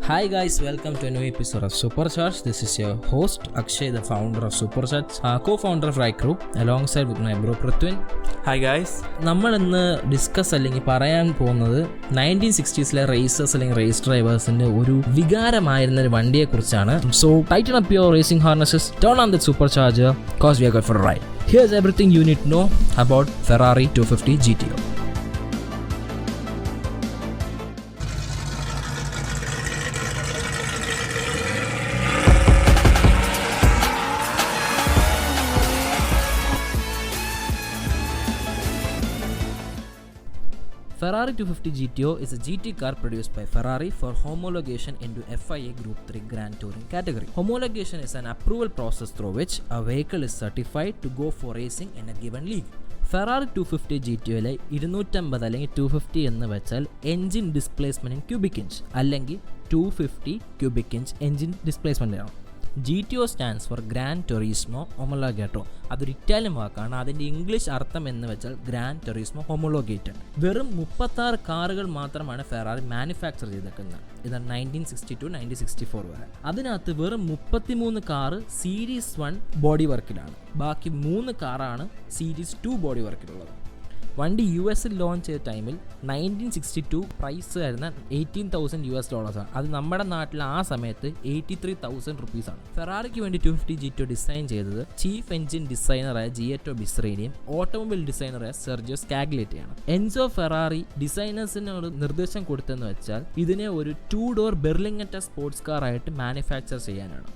Hi guys, welcome to a new episode of SuperCharged. This is your host Akshay, the founder of SuperCharged, co-founder of Ride Group, alongside with my bro Prithwin. Hi guys. നമ്മൾ ഇന്ന് discuss അല്ലെങ്കിൽ പറയാൻ പോകുന്നത് 1960s razors അല്ലെങ്കിൽ raise ഡ്രൈവേഴ്സിന്റെ ഒരു വികാരമായിരുന്ന ഒരു വണ്ടിയെ കുറിച്ചാണ്. So tighten up your racing harnesses, turn on the supercharger, cause we are going for a ride. Here's everything you need to know about Ferrari 250 GTO. Ferrari 250 GTO is a GT car produced by Ferrari for homologation into FIA Group 3 Grand Touring category. Homologation is an approval process through which a vehicle is certified to go for racing in a given league. Ferrari 250 GTOയിലെ 250 അല്ലെങ്കിൽ 250 എന്ന് വെച്ചാൽ engine displacement in cubic inch അല്ലെങ്കിൽ 250 cubic inch engine displacement ആണ്. GTO stands for gran turismo omologato. അതൊരു Italian വാക്കാണ്. അതിൻ്റെ English അർത്ഥം എന്ന് വെച്ചാൽ ഗ്രാൻഡ് ടൊറീസ്മോ ഹൊമോളോഗേറ്റഡ്. വെറും 36 കാറുകൾ മാത്രമാണ് ഫെറാറി മാനുഫാക്ചർ ചെയ്തേക്കുന്നത്. ഇത് 1962-1964 വരെ. അതിനകത്ത് വെറും 33 കാറ് സീരീസ് 1 ബോഡി വർക്കിലാണ്. ബാക്കി 3 കാറാണ് സീരീസ് 2 ബോഡി വർക്കിലുള്ളത്. വണ്ടി US ലോഞ്ച് ചെയ്ത ടൈമിൽ 1962 പ്രൈസ് ആയിരുന്ന $18,000 ആണ്. അത് നമ്മുടെ നാട്ടിൽ ആ സമയത്ത് 83,000 റുപ്പീസാണ്. ഫെറാറിക്ക് വേണ്ടി 250 GTO ഡിസൈൻ ചെയ്തത് ചീഫ് എഞ്ചിൻ ഡിസൈനറായ ജിയറ്റോ ബിസ്രേനിയും ഓട്ടോമൊബൈൽ ഡിസൈനറായ സെർജിയോ സ്കാഗ്ലിയറ്റിയാണ്. എൻസോ ഫെറാറി ഡിസൈനേഴ്സിനോട് നിർദ്ദേശം കൊടുത്തെന്ന് വെച്ചാൽ ഇതിനെ ഒരു 2 ഡോർ ബെർലിംഗറ്റ സ്പോർട്സ് കാർ ആയിട്ട് മാനുഫാക്ചർ ചെയ്യാനാണ്.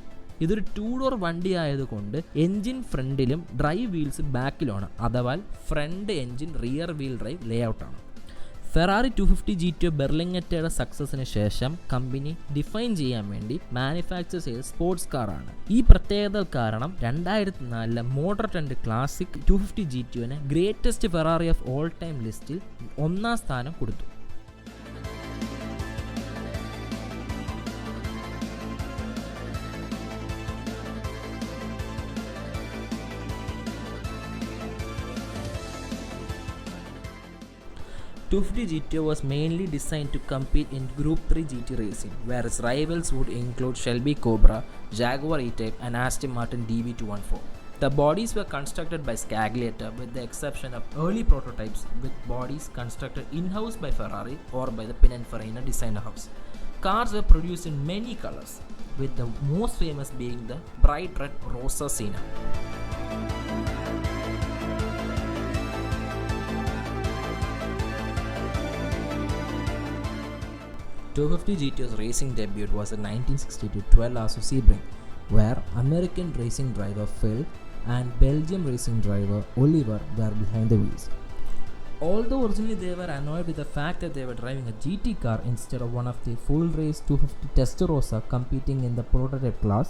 ഇതൊരു 2 ഡോർ വണ്ടി ആയതുകൊണ്ട് എൻജിൻ ഫ്രണ്ടിലും ഡ്രൈവ് വീൽസ് ബാക്കിലുമാണ്. അഥവാ front engine rear wheel drive ലേ ഔട്ടാണ്. ഫെറാറി 250 GTO ബെർലിംഗറ്റയുടെ സക്സസിന് ശേഷം കമ്പനി ഡിഫൈൻ ചെയ്യാൻ വേണ്ടി മാനുഫാക്ചർ ചെയ്ത സ്പോർട്സ് കാറാണ്. ഈ പ്രത്യേകത കാരണം 2004 മോട്ടോർ ട്രെൻഡ് ക്ലാസിക് 250 GTOനെ greatest Ferrari of all time ലിസ്റ്റിൽ 1ാം സ്ഥാനം കൊടുത്തു. .250 GTO was mainly designed to compete in Group 3 GT racing, where its rivals would include Shelby Cobra, Jaguar E-Type and Aston Martin DB214. The bodies were constructed by Scaglietta with the exception of early prototypes with bodies constructed in-house by Ferrari or by the Pininfarina designer house. Cars were produced in many colors, with the most famous being the bright red Rosa Siena. .250 GTO's racing debut was in 1962 12 Hours of Sebring, where American racing driver Phil and Belgium racing driver Oliver were behind the wheels. Although originally they were annoyed with the fact that they were driving a GT car instead of one of the full race 250 Testarossa competing in the prototype class,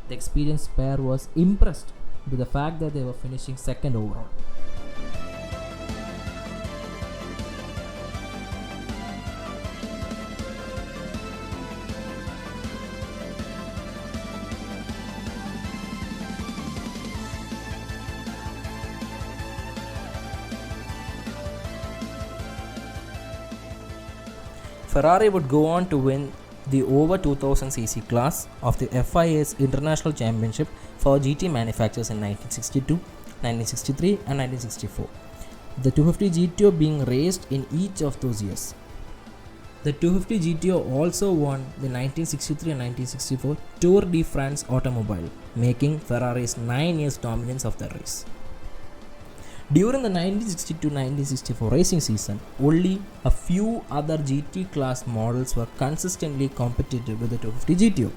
the experienced pair was impressed with the fact that they were finishing second overall. Ferrari would go on to win the over 2000cc class of the FIA's International Championship for GT manufacturers in 1962, 1963 and 1964. The 250 GTO being raced in each of those years. The 250 GTO also won the 1963 and 1964 Tour de France automobile, making Ferrari's 9 years dominance of the race. During the 1962-1964 racing season, only a few other GT class models were consistently competitive with the 250 GTO.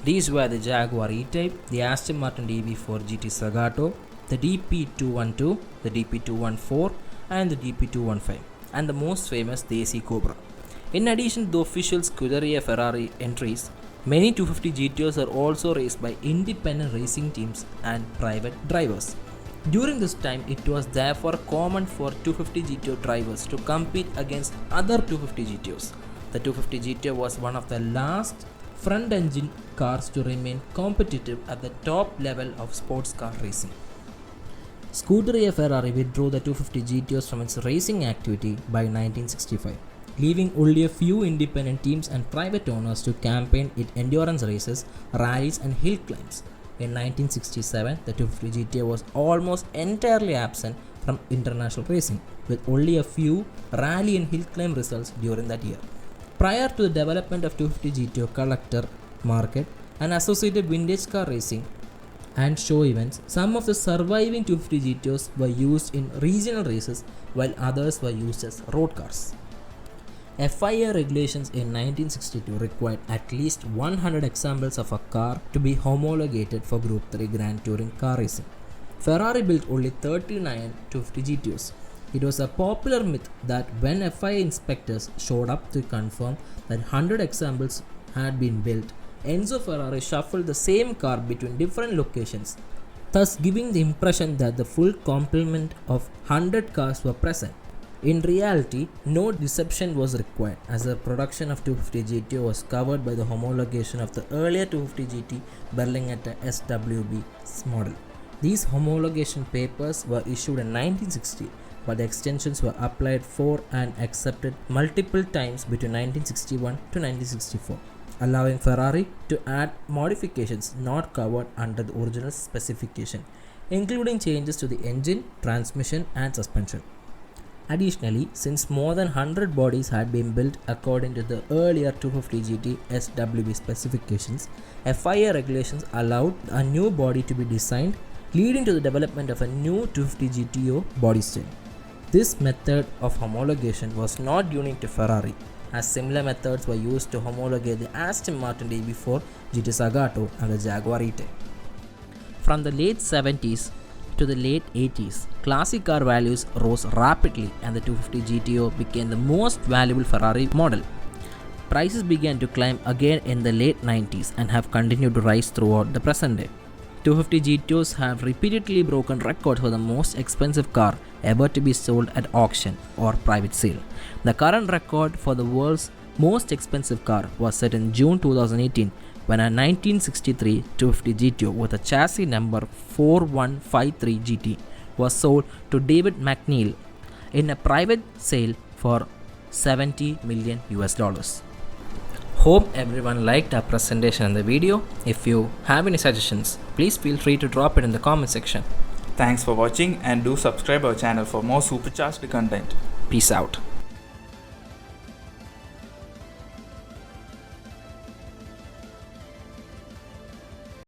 These were the Jaguar E-Type, the Aston Martin DB4 GT Zagato, the DP212, the DP214 and the DP215, and the most famous the AC Cobra. In addition to the official Scuderia Ferrari entries, many 250 GTOs are also raced by independent racing teams and private drivers. During this time, it was therefore common for 250 GTO drivers to compete against other 250 GTOs. The 250 GTO was one of the last front-engine cars to remain competitive at the top level of sports car racing. Scuderia Ferrari withdrew the 250 GTOs from its racing activity by 1965. leaving only a few independent teams and private owners to campaign in endurance races, rallies, and hill climbs. In 1967, the 250 GTO was almost entirely absent from international racing, with only a few rally and hill climb results during that year. Prior to the development of 250 GTO collector market and associated vintage car racing and show events, some of the surviving 250 GTOs were used in regional races while others were used as road cars. FIA regulations in 1962 required at least 100 examples of a car to be homologated for Group 3 Grand Touring car racing. Ferrari built only 39 250 GTOs. It was a popular myth that when FIA inspectors showed up to confirm that 100 examples had been built, Enzo Ferrari shuffled the same car between different locations, thus giving the impression that the full complement of 100 cars were present. In reality, no deception was required, as the production of 250 GTO was covered by the homologation of the earlier 250 GT Berlinetta SWB model. These homologation papers were issued in 1960, but the extensions were applied for and accepted multiple times between 1961 to 1964, allowing Ferrari to add modifications not covered under the original specification, including changes to the engine, transmission, and suspension. Additionally, since more than 100 bodies had been built according to the earlier 250 GT SWB specifications, FIA regulations allowed a new body to be designed, leading to the development of a new 250 GTO body style. This method of homologation was not unique to Ferrari, as similar methods were used to homologate the Aston Martin DB4, GT Zagato, and the Jaguar E-Type. From the late 70s to the late 80s, classic car values rose rapidly and the 250 GTO became the most valuable Ferrari model. Prices began to climb again in the late 90s and have continued to rise throughout the present day. 250 GTOs have repeatedly broken records for the most expensive car ever to be sold at auction or private sale. The current record for the world's most expensive car was set in June 2018 when a 1963 250 GTO with a chassis number 4153 GT was sold to David McNeil in a private sale for $70 million. Hope everyone liked our presentation and the video. If you have any suggestions, please feel free to drop it in the comment section. Thanks for watching and do subscribe our channel for more supercharged content. Peace out.